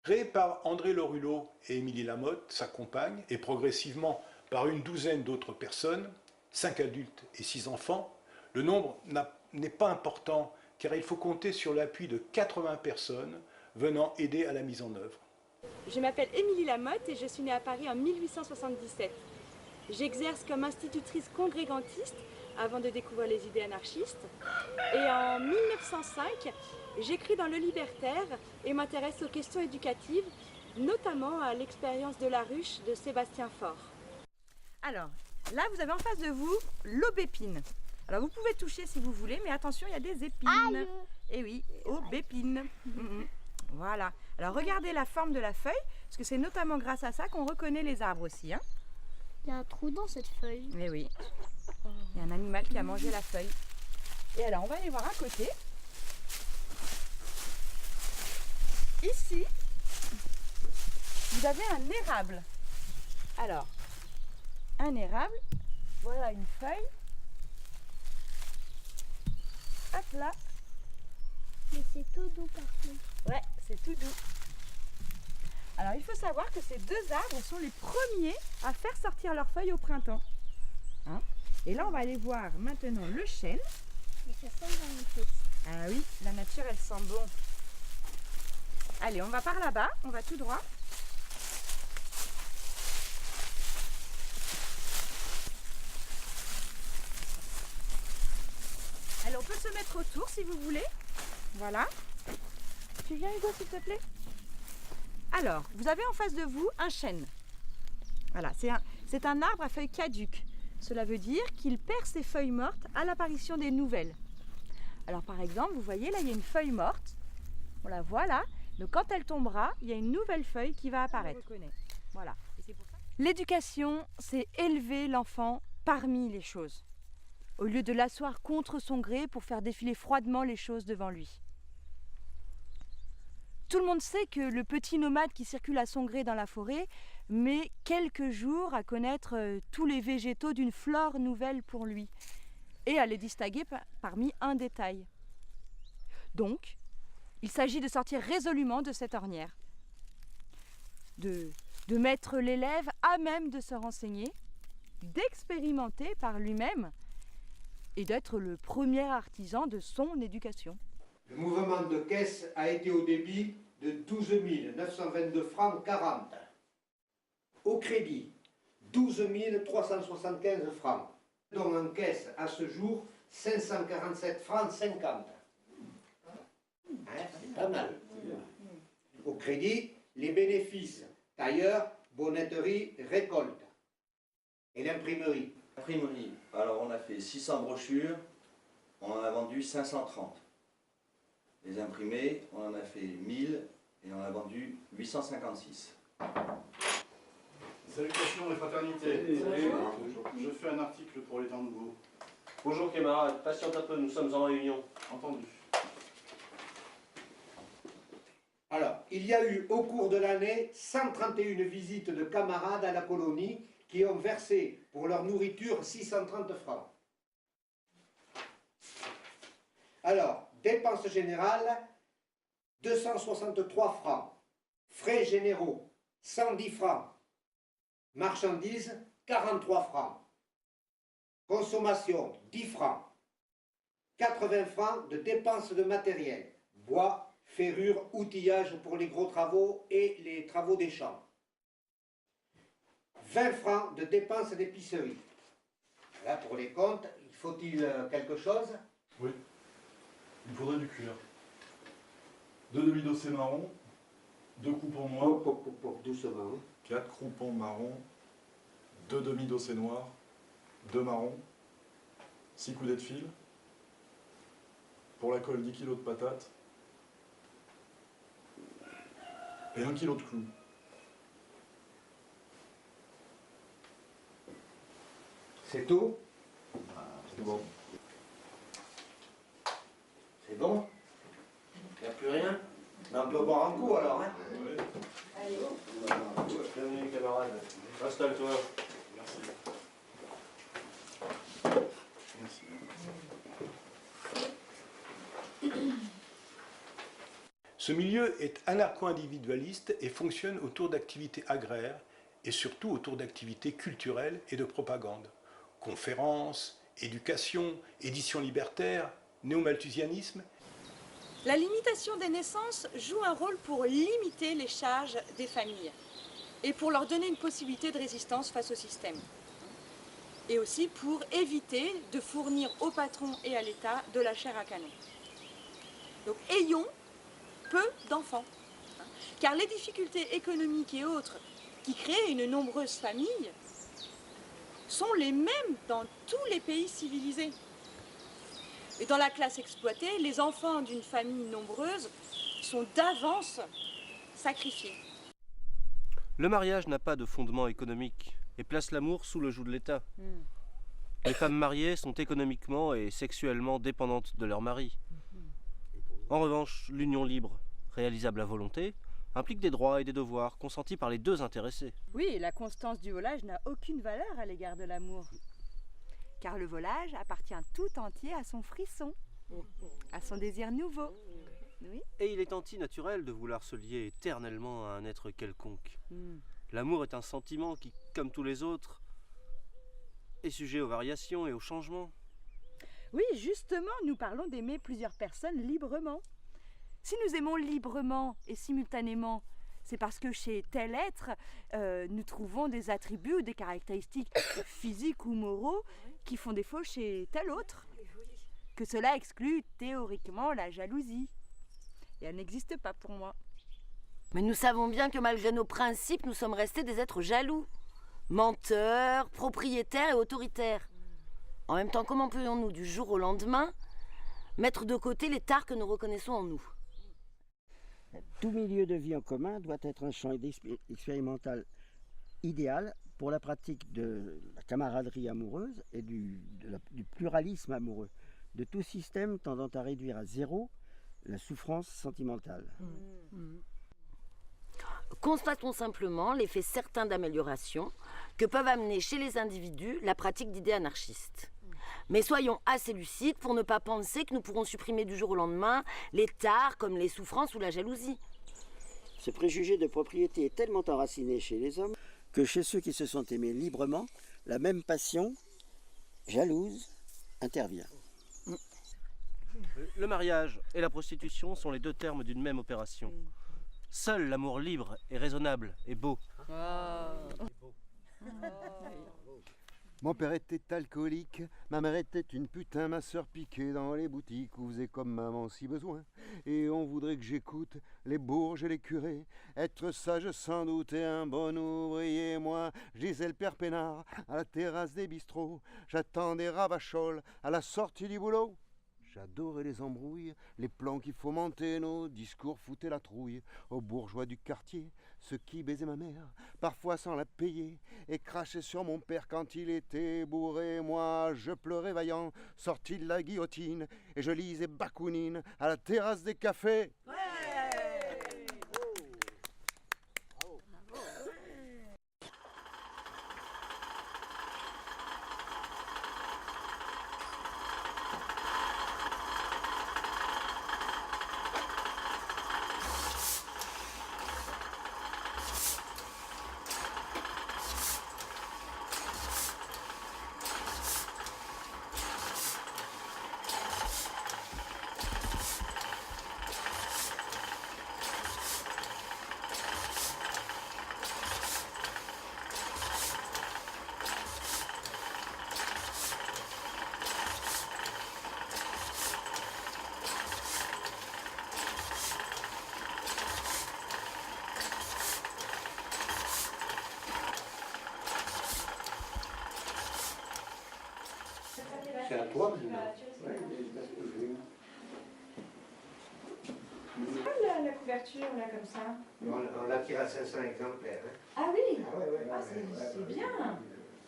Créé par André Lorulot et Émilie Lamotte, sa compagne, et progressivement par une douzaine d'autres personnes, 5 adultes et 6 enfants, le nombre n'est pas important car il faut compter sur l'appui de 80 personnes venant aider à la mise en œuvre. Je m'appelle Émilie Lamotte et je suis née à Paris en 1877. J'exerce comme institutrice congrégantiste avant de découvrir les idées anarchistes. Et en 1905, j'écris dans Le Libertaire et m'intéresse aux questions éducatives, notamment à l'expérience de la ruche de Sébastien Faure. Alors, là vous avez en face de vous l'aubépine. Alors vous pouvez toucher si vous voulez, mais attention, il y a des épines. Et oui, aubépine. Voilà. Alors regardez la forme de la feuille, parce que c'est notamment grâce à ça qu'on reconnaît les arbres aussi. Il y a un trou dans cette feuille. Mais oui, il y a un animal qui a mangé la feuille. Et alors on va aller voir à côté. Ici, vous avez un érable. Alors, un érable, voilà une feuille. Hop là. Mais c'est tout doux par contre. Ouais, c'est tout doux. Alors il faut savoir que ces deux arbres sont les premiers à faire sortir leurs feuilles au printemps. Hein? Et là on va aller voir maintenant le chêne. Mais ça sent magnifique. Ah oui, la nature elle sent bon. Allez, on va par là-bas, on va tout droit. Allez, on peut se mettre autour si vous voulez. Voilà. Tu viens Hugo s'il te plaît? Alors, vous avez en face de vous un chêne. Voilà, c'est un arbre à feuilles caduques. Cela veut dire qu'il perd ses feuilles mortes à l'apparition des nouvelles. Alors par exemple, vous voyez là, il y a une feuille morte. On la voit là. Donc quand elle tombera, il y a une nouvelle feuille qui va apparaître. Voilà. L'éducation, c'est élever l'enfant parmi les choses, au lieu de l'asseoir contre son gré pour faire défiler froidement les choses devant lui. Tout le monde sait que le petit nomade qui circule à son gré dans la forêt met quelques jours à connaître tous les végétaux d'une flore nouvelle pour lui et à les distinguer parmi un détail. Donc, il s'agit de sortir résolument de cette ornière, de mettre l'élève à même de se renseigner, d'expérimenter par lui-même et d'être le premier artisan de son éducation. Le mouvement de caisse a été au débit de 12 922 francs 40. Au crédit, 12 375 francs. Donc en caisse, à ce jour, 547 francs 50. C'est pas mal. Au crédit, les bénéfices, tailleur, bonnetterie, récolte. Et l'imprimerie. L'imprimerie, alors on a fait 600 brochures, on en a vendu 530. Les imprimés, on en a fait 1000 et on en a vendu 856. Salutations et fraternité. Bonjour. Je fais un article pour les temps de Go. Bonjour camarades, patiente un peu, nous sommes en réunion. Entendu. Alors, il y a eu au cours de l'année 131 visites de camarades à la colonie qui ont versé pour leur nourriture 630 francs. Alors, dépenses générales, 263 francs. Frais généraux, 110 francs. Marchandises, 43 francs. Consommation, 10 francs. 80 francs de dépenses de matériel. Bois, ferrure, outillage pour les gros travaux et les travaux des champs. 20 francs de dépenses d'épicerie. Là, pour les comptes, faut-il quelque chose? Oui. Il faudrait du cuir. 2 demi-dossés marrons, 2 croupons noirs, Doucement. 4 croupons marrons, 2 demi-dossés noirs, 2 marrons, 6 coudées de fil, pour la colle 10 kg de patates et 1 kg de clous. C'est tout? C'est bon. C'est bon? Il n'y a plus rien? Mais on peut boire un coup alors, hein? Oui. Allez. Bienvenue camarades, installe-toi. Merci. Merci. Ce milieu est anarcho-individualiste et fonctionne autour d'activités agraires et surtout autour d'activités culturelles et de propagande. Conférences, éducation, édition libertaire, néo-malthusianisme. La limitation des naissances joue un rôle pour limiter les charges des familles et pour leur donner une possibilité de résistance face au système. Et aussi pour éviter de fournir au patron et à l'État de la chair à canon. Donc ayons peu d'enfants, car les difficultés économiques et autres qui créent une nombreuse famille sont les mêmes dans tous les pays civilisés. Et dans la classe exploitée, les enfants d'une famille nombreuse sont d'avance sacrifiés. Le mariage n'a pas de fondement économique et place l'amour sous le joug de l'État. Les femmes mariées sont économiquement et sexuellement dépendantes de leur mari. En revanche, l'union libre, réalisable à volonté, implique des droits et des devoirs consentis par les deux intéressés. Oui, la constance du volage n'a aucune valeur à l'égard de l'amour. Car le volage appartient tout entier à son frisson, à son désir nouveau. Oui. Et il est anti-naturel de vouloir se lier éternellement à un être quelconque. L'amour est un sentiment qui, comme tous les autres, est sujet aux variations et aux changements. Oui, justement, nous parlons d'aimer plusieurs personnes librement. Si nous aimons librement et simultanément, c'est parce que chez tel être, nous trouvons des attributs ou des caractéristiques physiques ou moraux qui font défaut chez tel autre. Que cela exclut théoriquement la jalousie. Et elle n'existe pas pour moi. Mais nous savons bien que malgré nos principes, nous sommes restés des êtres jaloux, menteurs, propriétaires et autoritaires. En même temps, comment pourrions-nous, du jour au lendemain, mettre de côté les tares que nous reconnaissons en nous ? Tout milieu de vie en commun doit être un champ expérimental idéal pour la pratique de la camaraderie amoureuse et du pluralisme amoureux, de tout système tendant à réduire à zéro la souffrance sentimentale. Constatons simplement l'effet certain d'amélioration que peuvent amener chez les individus la pratique d'idées anarchistes. Mais soyons assez lucides pour ne pas penser que nous pourrons supprimer du jour au lendemain les tares comme les souffrances ou la jalousie. Ce préjugé de propriété est tellement enraciné chez les hommes que chez ceux qui se sont aimés librement, la même passion jalouse intervient. Le mariage et la prostitution sont les deux termes d'une même opération. Seul l'amour libre et raisonnable est beau. Mon père était alcoolique, ma mère était une putain, ma soeur piquait dans les boutiques où faisait comme maman si besoin. Et on voudrait que j'écoute les bourges et les curés, être sage sans doute et un bon ouvrier. Moi, je disais le père Pénard à la terrasse des bistrots, j'attendais Ravachol à la sortie du boulot. J'adorais les embrouilles, les plans qui fomentaient nos discours foutaient la trouille aux bourgeois du quartier, ceux qui baisaient ma mère, parfois sans la payer, et crachaient sur mon père quand il était bourré. Moi, je pleurais vaillant, sorti de la guillotine, et je lisais Bakounine à la terrasse des cafés. C'est à toi, La couverture, là, comme ça. on la tire à 500 exemplaires. Hein. Ah oui, Ah, c'est bien.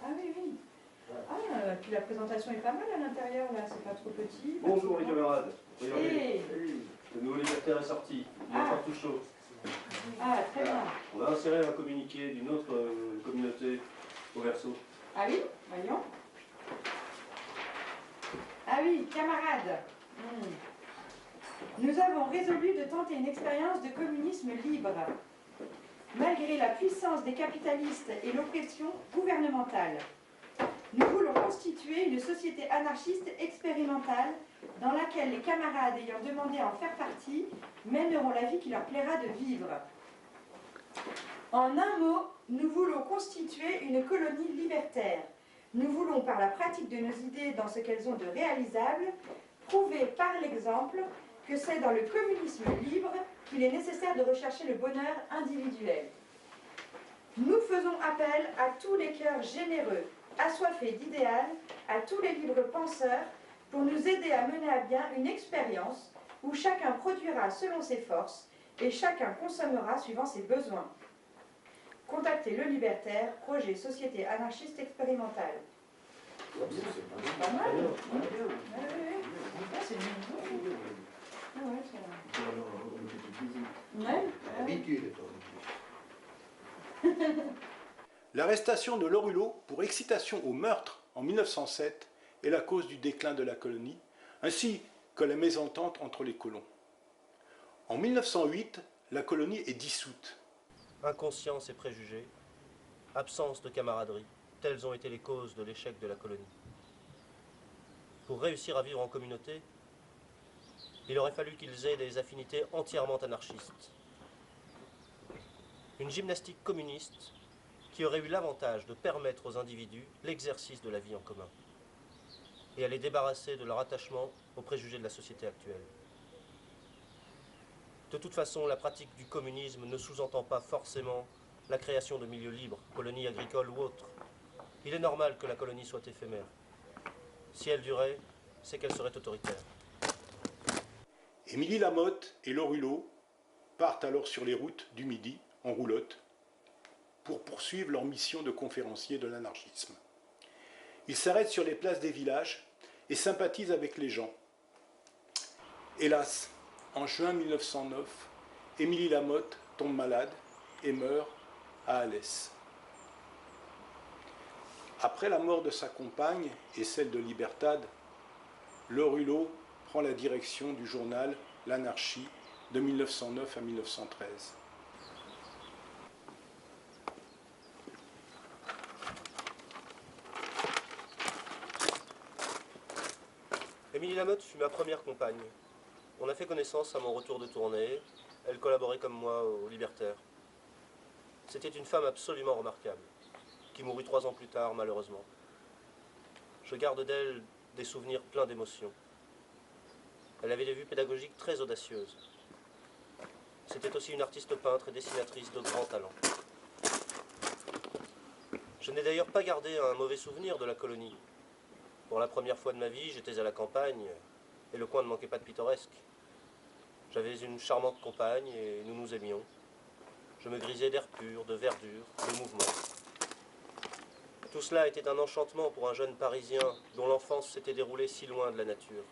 Ah oui, oui. Ah, puis la présentation est pas mal à l'intérieur, là, c'est pas trop petit. Bonjour les camarades. Hey. Le nouveau libertaire est sorti. Il est encore tout chaud. Ah, très bien. On va insérer un communiqué d'une autre communauté au verso. Ah oui, voyons. Ah oui, camarades. nous avons résolu de tenter une expérience de communisme libre. Malgré la puissance des capitalistes et l'oppression gouvernementale, nous voulons constituer une société anarchiste expérimentale dans laquelle les camarades ayant demandé à en faire partie mèneront la vie qui leur plaira de vivre. En un mot, nous voulons constituer une colonie libertaire. Nous voulons, par la pratique de nos idées dans ce qu'elles ont de réalisable, prouver par l'exemple que c'est dans le communisme libre qu'il est nécessaire de rechercher le bonheur individuel. Nous faisons appel à tous les cœurs généreux, assoiffés d'idéal, à tous les libres penseurs, pour nous aider à mener à bien une expérience où chacun produira selon ses forces et chacun consommera suivant ses besoins. Contactez Le Libertaire, projet Société anarchiste expérimentale. C'est pas mal. C'est nouveau. Ah ouais, Habitude. L'arrestation de Lorulot pour excitation au meurtre en 1907 est la cause du déclin de la colonie, ainsi que la mésentente entre les colons. En 1908, la colonie est dissoute. Inconscience et préjugés, absence de camaraderie, telles ont été les causes de l'échec de la colonie. Pour réussir à vivre en communauté, il aurait fallu qu'ils aient des affinités entièrement anarchistes. Une gymnastique communiste qui aurait eu l'avantage de permettre aux individus l'exercice de la vie en commun et à les débarrasser de leur attachement aux préjugés de la société actuelle. De toute façon, la pratique du communisme ne sous-entend pas forcément la création de milieux libres, colonies agricoles ou autres. Il est normal que la colonie soit éphémère. Si elle durait, c'est qu'elle serait autoritaire. Émilie Lamotte et Lorulot partent alors sur les routes du Midi, en roulotte, pour poursuivre leur mission de conférenciers de l'anarchisme. Ils s'arrêtent sur les places des villages et sympathisent avec les gens. Hélas, en juin 1909, Émilie Lamotte tombe malade et meurt à Alès. Après la mort de sa compagne et celle de Libertad, Lorulot prend la direction du journal L'Anarchie de 1909 à 1913. Émilie Lamotte fut ma première compagne. On a fait connaissance à mon retour de tournée. Elle collaborait comme moi au Libertaire. C'était une femme absolument remarquable, qui mourut 3 ans plus tard, malheureusement. Je garde d'elle des souvenirs pleins d'émotions. Elle avait des vues pédagogiques très audacieuses. C'était aussi une artiste peintre et dessinatrice de grand talent. Je n'ai d'ailleurs pas gardé un mauvais souvenir de la colonie. Pour la première fois de ma vie, j'étais à la campagne, et le coin ne manquait pas de pittoresque. J'avais une charmante compagne, et nous nous aimions. Je me grisais d'air pur, de verdure, de mouvement. Tout cela était un enchantement pour un jeune Parisien dont l'enfance s'était déroulée si loin de la nature.